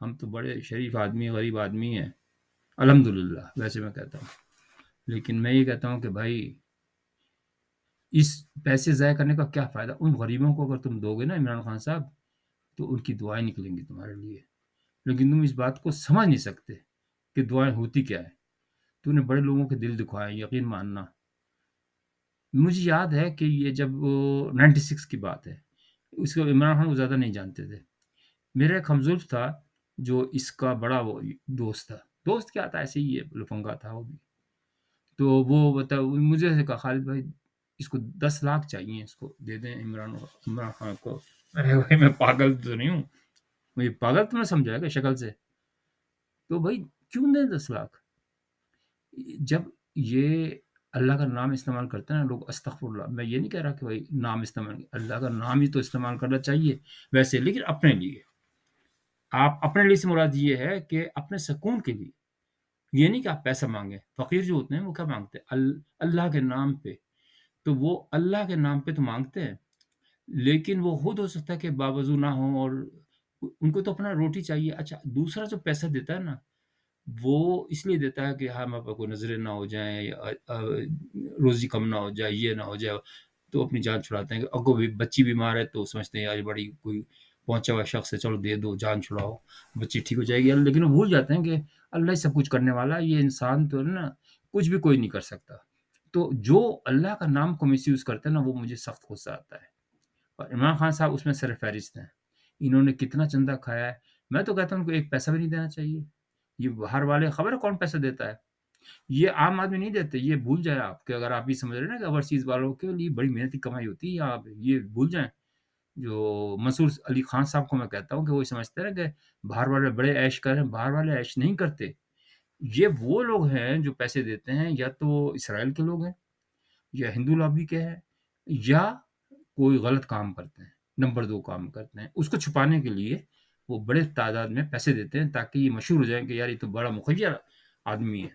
ہم تو بڑے شریف آدمی غریب آدمی ہیں الحمدللہ، ویسے میں کہتا ہوں، لیکن میں یہ کہتا ہوں کہ بھائی اس پیسے ضائع کرنے کا کیا فائدہ؟ ان غریبوں کو اگر تم دو گے نا عمران خان صاحب، تو ان کی دعائیں نکلیں گی تمہارے لیے، لیکن تم اس بات کو سمجھ نہیں سکتے کہ دعائیں ہوتی کیا ہے۔ تو نے بڑے لوگوں کے دل دکھائے، یقین ماننا۔ مجھے یاد ہے کہ یہ جب 96 کی بات ہے، اس کو عمران خان کو زیادہ نہیں جانتے تھے۔ میرا ایک ہمزولف تھا جو اس کا بڑا وہ دوست تھا، دوست کیا تھا، ایسے ہی یہ لفنگا تھا وہ بھی۔ تو وہ بتا مجھے ایسے کہا خالد بھائی اس کو 10 لاکھ چاہیے، اس کو دے دیں عمران خان کو۔ ارے بھائی میں پاگل تو نہیں ہوں، مجھے پاگل تو نہ سمجھا کہ شکل سے، تو بھائی کیوں دیں 10 لاکھ؟ جب یہ اللہ کا نام استعمال کرتے ہیں نا لوگ، استغفر اللہ، میں یہ نہیں کہہ رہا کہ بھائی نام استعمال، اللہ کا نام ہی تو استعمال کرنا چاہیے ویسے، لیکن اپنے لیے، آپ اپنے لیے سے مراد یہ ہے کہ اپنے سکون کے لیے، یہ نہیں کہ آپ پیسہ مانگیں۔ فقیر جو ہوتے ہیں وہ کیا مانگتے ہیں؟ اللہ کے نام پہ، تو وہ اللہ کے نام پہ تو مانگتے ہیں، لیکن وہ خود ہو سکتا ہے کہ باوضو نہ ہو، اور ان کو تو اپنا روٹی چاہیے۔ اچھا دوسرا جو پیسہ دیتا ہے نا، وہ اس لیے دیتا ہے کہ ہاں ہمارے پاس کوئی نظریں نہ ہو جائیں، روزی کم نہ ہو جائے، یہ نہ ہو جائے، تو اپنی جان چھڑاتے ہیں۔ اور کوئی بچی بیمار ہے تو سمجھتے ہیں یار یہ بڑی کوئی پہنچا ہوا شخص ہے، چلو دے دو جان چھڑاؤ، بچی ٹھیک ہو جائے گی، لیکن وہ بھول جاتے ہیں کہ اللہ ہی سب کچھ کرنے والا ہے، یہ انسان تو ہے نا کچھ بھی کوئی نہیں کر سکتا۔ تو جو اللہ کا نام کو مس یوز کرتے ہیں نا، وہ مجھے سخت غصہ آتا ہے، اور عمران خان صاحب اس میں سر فہرست ہیں۔ انہوں نے کتنا چندہ کھایا ہے، میں تو کہتا ہوں ان کو ایک پیسہ بھی نہیں دینا چاہیے۔ یہ باہر والے خبر ہے کون پیسہ دیتا ہے، یہ عام آدمی نہیں دیتے، یہ بھول جائیں آپ کہ اگر آپ یہ سمجھ رہے ہیں نا کہ اوورسیز والوں کے لیے بڑی محنت کی کمائی ہوتی ہے یہاں پہ، یہ بھول جائیں۔ جو منصور علی خان صاحب کو میں کہتا ہوں کہ وہ سمجھتے ہیں کہ باہر والے بڑے عیش کر رہے ہیں، باہر والے عیش نہیں کرتے۔ یہ وہ لوگ ہیں جو پیسے دیتے ہیں، یا تو اسرائیل کے لوگ ہیں، یا ہندو لابی کے ہیں، یا کوئی غلط کام کرتے ہیں، نمبر 2 کام کرتے ہیں، اس کو چھپانے کے لیے وہ بڑے تعداد میں پیسے دیتے ہیں تاکہ یہ مشہور ہو جائیں کہ یار یہ تو بڑا مخیر آدمی ہے۔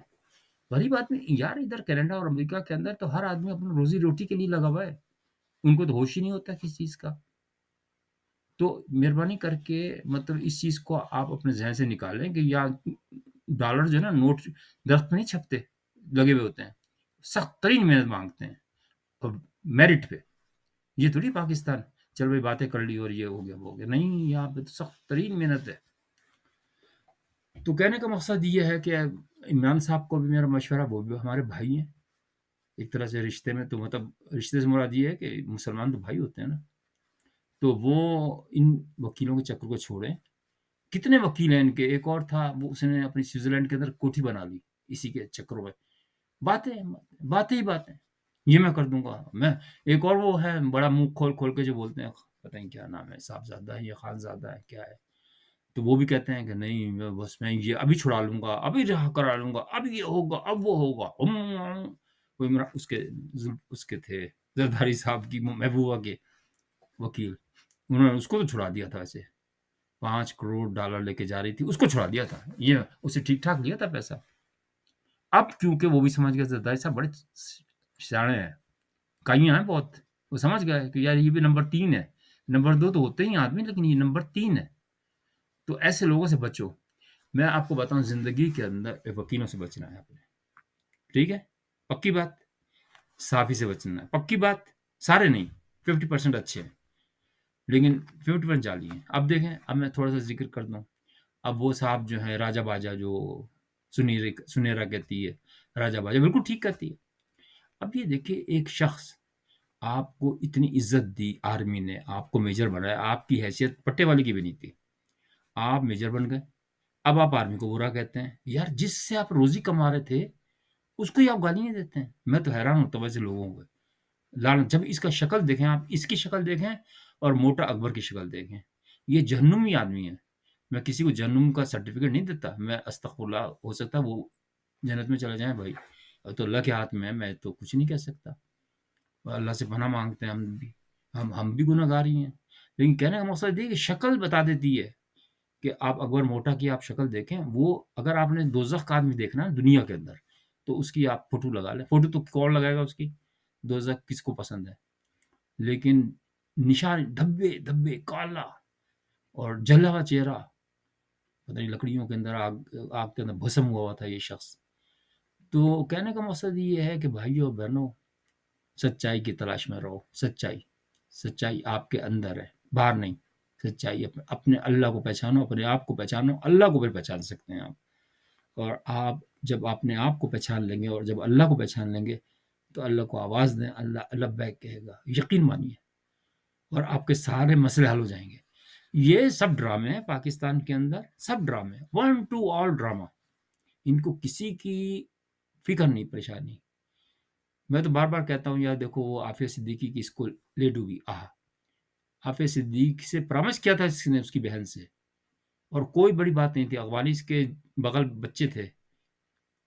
غریب آدمی یار، ادھر کینیڈا اور امریکہ کے اندر تو ہر آدمی اپنی روزی روٹی کے لیے لگا ہوا ہے، ان کو تو ہوش ہی نہیں ہوتا کسی چیز کا۔ تو مہربانی کر کے مطلب اس چیز کو آپ اپنے ذہن سے نکالیں کہ یا ڈالر جو ہے نا، نوٹ درخت پہ نہیں چھپتے، لگے ہوئے ہوتے ہیں، سخت ترین محنت مانگتے ہیں اور میرٹ پہ۔ یہ تھوڑی پاکستان چل بھائی باتیں کر لی اور یہ ہو گیا وہ ہو گیا، نہیں، یہاں پہ تو سخت ترین محنت ہے۔ تو کہنے کا مقصد یہ ہے کہ عمران صاحب کو بھی میرا مشورہ، وہ بھی ہمارے بھائی ہیں ایک طرح سے رشتے میں، تو مطلب رشتے سے مراد یہ ہے کہ مسلمان تو بھائی ہوتے ہیں نا، تو وہ ان وکیلوں کے چکر کو چھوڑیں۔ کتنے وکیل ہیں ان کے، ایک اور تھا وہ اس نے اپنی سوئٹزرلینڈ کے اندر کوٹھی بنا لی اسی کے چکروں میں، باتیں باتیں ہی باتیں، یہ میں کر دوں گا میں۔ ایک اور وہ ہے بڑا منہ کھول کھول کے جو بولتے ہیں، پتہ نہیں کیا نام ہے، صاحبزادہ ہے یا خانزادہ ہے کیا ہے، تو وہ بھی کہتے ہیں کہ نہیں میں بس میں یہ ابھی چھڑا لوں گا، ابھی رہا کرا لوں گا، اب یہ ہوگا، اب وہ ہوگا۔ وہ اس کے تھے زرداری صاحب کی محبوبہ کے وکیل، انہوں نے اس کو تو چھڑا دیا تھا، ایسے $5 کروڑ لے کے جا رہی تھی، اس کو چھڑا دیا تھا، یہ اسے ٹھیک ٹھاک لیا تھا پیسہ۔ اب کیونکہ وہ بھی سمجھ گیا زرداری صاحب بڑے سیانے ہیں، کائیاں ہیں بہت، وہ سمجھ گئے کہ یار یہ بھی نمبر 3 ہے، نمبر 2 تو ہوتے ہی آدمی، لیکن یہ نمبر 3 ہے، تو ایسے لوگوں سے بچو۔ میں آپ کو بتاؤں زندگی کے اندر وکیلوں سے بچنا ہے اپنے، ٹھیک ہے، پکی بات، صافی سے بچنا ہے، پکی بات، سارے نہیں، 50% اچھے ہیں لیکن 50% جعلی ہیں۔ اب دیکھیں، اب میں تھوڑا سا ذکر کر دوں، اب وہ صاحب جو ہیں راجا باجا، جو سنیرا کہتی ہے، راجا باجا بالکل ٹھیک کہتی ہے۔ اب یہ دیکھیں، ایک شخص آپ کو اتنی عزت دی، آرمی نے آپ کو میجر بنایا، آپ کی حیثیت پٹے والے کی بھی نہیں تھی، آپ میجر بن گئے، اب آپ آرمی کو برا کہتے ہیں۔ یار جس سے آپ روزی کما رہے تھے اس کو ہی آپ گالی نہیں دیتے ہیں، میں تو حیران ہوتا ہوں ویسے لوگوں کو۔ جب اس کا شکل دیکھیں، آپ اس کی شکل دیکھیں اور موٹا اکبر کی شکل دیکھیں، یہ جہنمی آدمی ہے۔ میں کسی کو جہنم کا سرٹیفکیٹ نہیں دیتا، میں استغفر اللہ، ہو سکتا ہے وہ جنت میں چلے جائیں بھائی، تو اللہ کے ہاتھ میں ہے، میں تو کچھ نہیں کہہ سکتا، اللہ سے پناہ مانگتے ہیں ہم بھی، ہم بھی گناہ گار ہی ہیں، لیکن کہنے کا مقصد یہ ہے کہ شکل بتا دیتی ہے کہ آپ اکبر موٹا کی آپ شکل دیکھیں، وہ اگر آپ نے دوزخ کا آدمی دیکھنا ہے دنیا کے اندر، تو اس کی آپ فوٹو لگا لیں، فوٹو تو کون لگائے گا اس کی، دوزخ کس کو پسند ہے، لیکن نشان دھبے دھبے کالا اور جلا ہوا چہرہ، پتہ نہیں لکڑیوں کے اندر آگ کے اندر بھسم ہوا تھا یہ شخص۔ تو کہنے کا مقصد یہ ہے کہ بھائیوں اور بہنوں، سچائی کی تلاش میں رہو۔ سچائی آپ کے اندر ہے، باہر نہیں۔ سچائی اپنے اللہ کو پہچانو، اپنے آپ کو پہچانو، اللہ کو بھی پہچان سکتے ہیں آپ۔ اور آپ جب اپنے آپ کو پہچان لیں گے اور جب اللہ کو پہچان لیں گے تو اللہ کو آواز دیں، اللہ لبیک کہے گا، یقین مانیے، اور آپ کے سارے مسئلے حل ہو جائیں گے۔ یہ سب ڈرامے ہیں پاکستان کے اندر، سب ڈرامے، ون ٹو آل ڈرامہ۔ ان کو کسی کی فکر نہیں، پریشانی۔ میں تو بار بار کہتا ہوں یار دیکھو، وہ عافیہ صدیقی کی اس کو لے ڈوبی، عافیہ صدیقی سے پرامس کیا تھا اس نے اس کی بہن سے، اور کوئی بڑی بات نہیں تھی، اغوانی اس کے بغل بچے تھے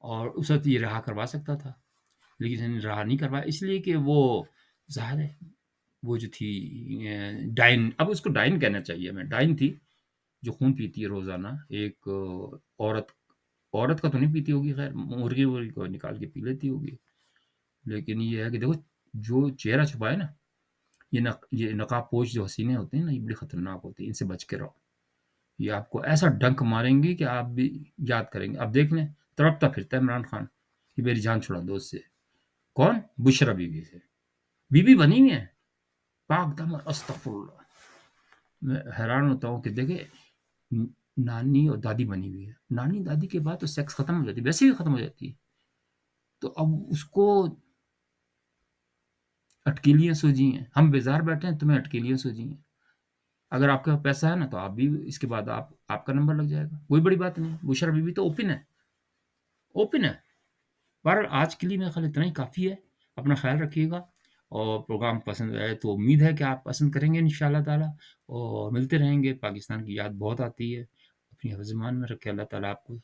اور اس وقت یہ رہا کروا سکتا تھا، لیکن اس نے رہا نہیں کروایا، اس لیے کہ وہ ظاہر ہے وہ جو تھی ڈائن، اب اس کو ڈائن کہنا چاہیے، ہمیں ڈائن تھی جو خون پیتی ہے روزانہ۔ ایک عورت کا تو نہیں پیتی ہوگی، خیر مرغی ورغی کو نکال کے پی لیتی ہوگی، لیکن یہ ہے کہ دیکھو جو چہرہ چھپائے نا، یہ نقاب پوش جو حسینے ہوتے ہیں نا، یہ بڑی خطرناک ہوتی ہیں، ان سے بچ کے رہو۔ یہ آپ کو ایسا ڈنک ماریں گے کہ آپ بھی یاد کریں گے۔ اب دیکھ لیں، تڑپتا پھرتا ہے عمران خان کہ میری جان چھڑا دو اس سے۔ کون؟ بشرا بی بی سے بی بی بنی ہوئی ہے، پاک دم، استغفر اللہ۔ میں حیران ہوتا ہوں کہ دیکھیں نانی اور دادی بنی ہوئی ہے، نانی دادی کے بعد تو سیکس ختم ہو جاتی ہے، ویسے ہی ختم ہو جاتی ہے، تو اب اس کو اٹکیلیاں سوجی ہیں، ہم بیزار بیٹھے ہیں، تمہیں اٹکیلیاں سوجی ہیں۔ اگر آپ کے پاس پیسہ ہے نا تو آپ بھی اس کے بعد آپ کا نمبر لگ جائے گا، کوئی بڑی بات نہیں۔ بشرا بی بی تو اوپن ہے۔ بہرحال آج کے لیے میرا خیال اتنا ہی کافی ہے۔ اپنا خیال رکھیے گا، اور پروگرام پسند آئے تو امید ہے کہ آپ پسند کریں گے انشاءاللہ تعالی، اور ملتے رہیں گے۔ پاکستان کی یاد بہت آتی ہے، اپنی حفظ ایمان میں رکھے اللہ تعالیٰ آپ کو